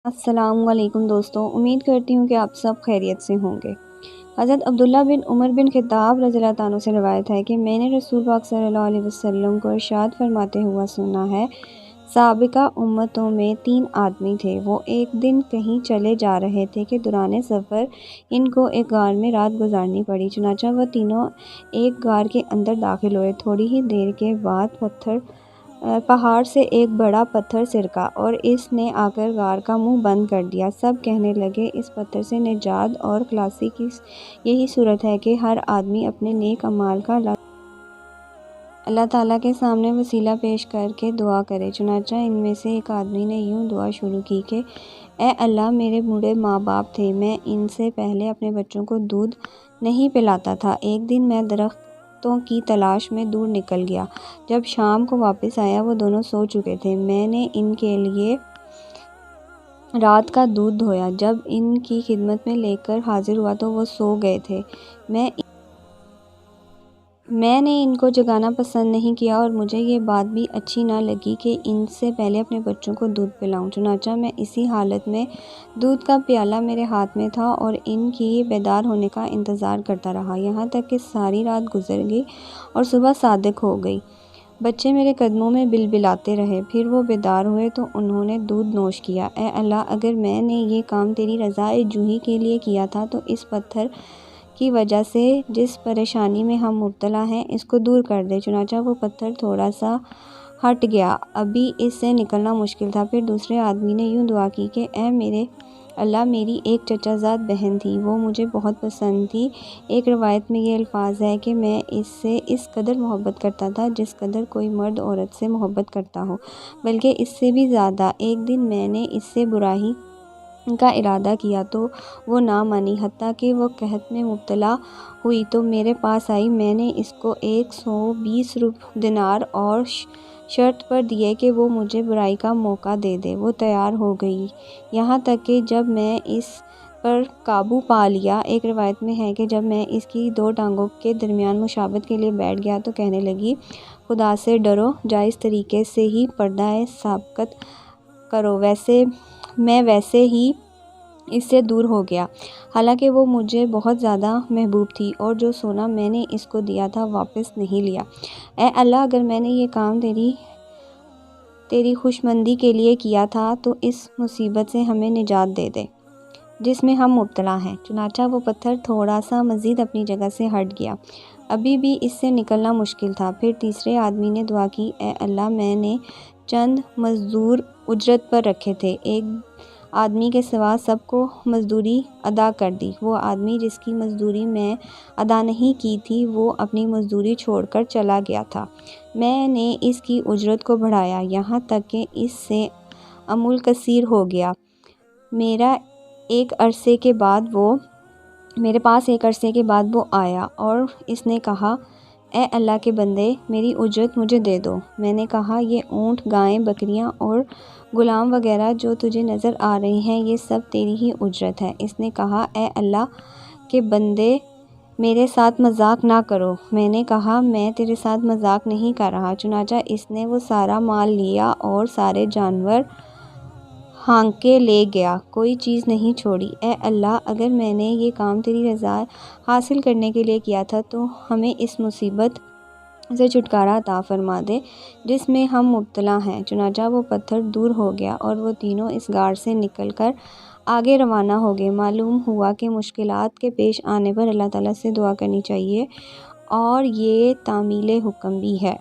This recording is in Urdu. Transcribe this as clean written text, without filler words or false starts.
السلام علیکم دوستوں، امید کرتی ہوں کہ آپ سب خیریت سے ہوں گے۔ حضرت عبداللہ بن عمر بن خطاب رضی اللہ عنہ سے روایت ہے کہ میں نے رسول پاک صلی اللہ علیہ وسلم کو ارشاد فرماتے ہوا سنا ہے، سابقہ امتوں میں 3 آدمی تھے، وہ ایک دن کہیں چلے جا رہے تھے کہ دوران سفر ان کو ایک غار میں رات گزارنی پڑی، چنانچہ وہ تینوں ایک غار کے اندر داخل ہوئے۔ تھوڑی ہی دیر کے بعد پہاڑ سے ایک بڑا پتھر سرکا اور اس نے آ کر غار کا منہ بند کر دیا۔ سب کہنے لگے، اس پتھر سے نجات اور خلاصی کی یہی صورت ہے کہ ہر آدمی اپنے نیک اعمال کا اللہ تعالیٰ کے سامنے وسیلہ پیش کر کے دعا کرے۔ چنانچہ ان میں سے ایک آدمی نے یوں دعا شروع کی کہ اے اللہ، میرے بوڑھے ماں باپ تھے، میں ان سے پہلے اپنے بچوں کو دودھ نہیں پلاتا تھا۔ ایک دن میں درختوں کی تلاش میں دور نکل گیا۔ جب شام کو واپس آیا، وہ دونوں سو چکے تھے۔ میں نے ان کے لیے رات کا دودھ دھویا۔ جب ان کی خدمت میں لے کر حاضر ہوا تو وہ سو گئے تھے۔ میں نے ان کو جگانا پسند نہیں کیا اور مجھے یہ بات بھی اچھی نہ لگی کہ ان سے پہلے اپنے بچوں کو دودھ پلاؤں۔ چنانچہ میں اسی حالت میں دودھ کا پیالہ میرے ہاتھ میں تھا اور ان کی بیدار ہونے کا انتظار کرتا رہا، یہاں تک کہ ساری رات گزر گئی اور صبح صادق ہو گئی۔ بچے میرے قدموں میں بلبلاتے رہے، پھر وہ بیدار ہوئے تو انہوں نے دودھ نوش کیا۔ اے اللہ، اگر میں نے یہ کام تیری رضا جوئی کے لیے کیا تھا تو اس پتھر کی وجہ سے جس پریشانی میں ہم مبتلا ہیں اس کو دور کر دے۔ چنانچہ وہ پتھر تھوڑا سا ہٹ گیا، ابھی اس سے نکلنا مشکل تھا۔ پھر دوسرے آدمی نے یوں دعا کی کہ اے میرے اللہ، میری ایک چچا زاد بہن تھی، وہ مجھے بہت پسند تھی۔ ایک روایت میں یہ الفاظ ہے کہ میں اس سے اس قدر محبت کرتا تھا جس قدر کوئی مرد عورت سے محبت کرتا ہو، بلکہ اس سے بھی زیادہ۔ ایک دن میں نے اس سے برائی کا ارادہ کیا تو وہ نہ مانی، حتیٰ کہ وہ قحط میں مبتلا ہوئی تو میرے پاس آئی۔ میں نے اس کو 120 دینار اور شرط پر دیے کہ وہ مجھے برائی کا موقع دے دے۔ وہ تیار ہو گئی، یہاں تک کہ جب میں اس پر قابو پا لیا، ایک روایت میں ہے کہ جب میں اس کی 2 ٹانگوں کے درمیان مشابہت کے لیے بیٹھ گیا تو کہنے لگی، خدا سے ڈرو، جائز طریقے سے ہی پردہ ثابت کرو۔ میں ویسے ہی اس سے دور ہو گیا، حالانکہ وہ مجھے بہت زیادہ محبوب تھی، اور جو سونا میں نے اس کو دیا تھا واپس نہیں لیا۔ اے اللہ، اگر میں نے یہ کام تیری خوشمندی کے لیے کیا تھا تو اس مصیبت سے ہمیں نجات دے دے جس میں ہم مبتلا ہیں۔ چنانچہ وہ پتھر تھوڑا سا مزید اپنی جگہ سے ہٹ گیا، ابھی بھی اس سے نکلنا مشکل تھا۔ پھر تیسرے آدمی نے دعا کی، اے اللہ، میں نے چند مزدور اجرت پر رکھے تھے، ایک آدمی کے سوا سب کو مزدوری ادا کر دی۔ وہ آدمی جس کی مزدوری میں ادا نہیں کی تھی، وہ اپنی مزدوری چھوڑ کر چلا گیا تھا۔ میں نے اس کی اجرت کو بڑھایا یہاں تک کہ اس سے منکسر ہو گیا۔ میرے پاس ایک عرصے کے بعد وہ آیا اور اس نے کہا، اے اللہ کے بندے، میری اجرت مجھے دے دو۔ میں نے کہا، یہ اونٹ، گائیں، بکریاں اور غلام وغیرہ جو تجھے نظر آ رہے ہیں، یہ سب تیری ہی اجرت ہے۔ اس نے کہا، اے اللہ کے بندے، میرے ساتھ مذاق نہ کرو۔ میں نے کہا، میں تیرے ساتھ مذاق نہیں کر رہا۔ چنانچہ اس نے وہ سارا مال لیا اور سارے جانور ہانک کے لے گیا، کوئی چیز نہیں چھوڑی۔ اے اللہ، اگر میں نے یہ کام تیری رضا حاصل کرنے کے لیے کیا تھا تو ہمیں اس مصیبت سے چھٹکارا عطا فرما دے جس میں ہم مبتلا ہیں۔ چنانچہ وہ پتھر دور ہو گیا اور وہ تینوں اس غار سے نکل کر آگے روانہ ہو گئے۔ معلوم ہوا کہ مشکلات کے پیش آنے پر اللہ تعالیٰ سے دعا کرنی چاہیے، اور یہ تعمیل حکم بھی ہے۔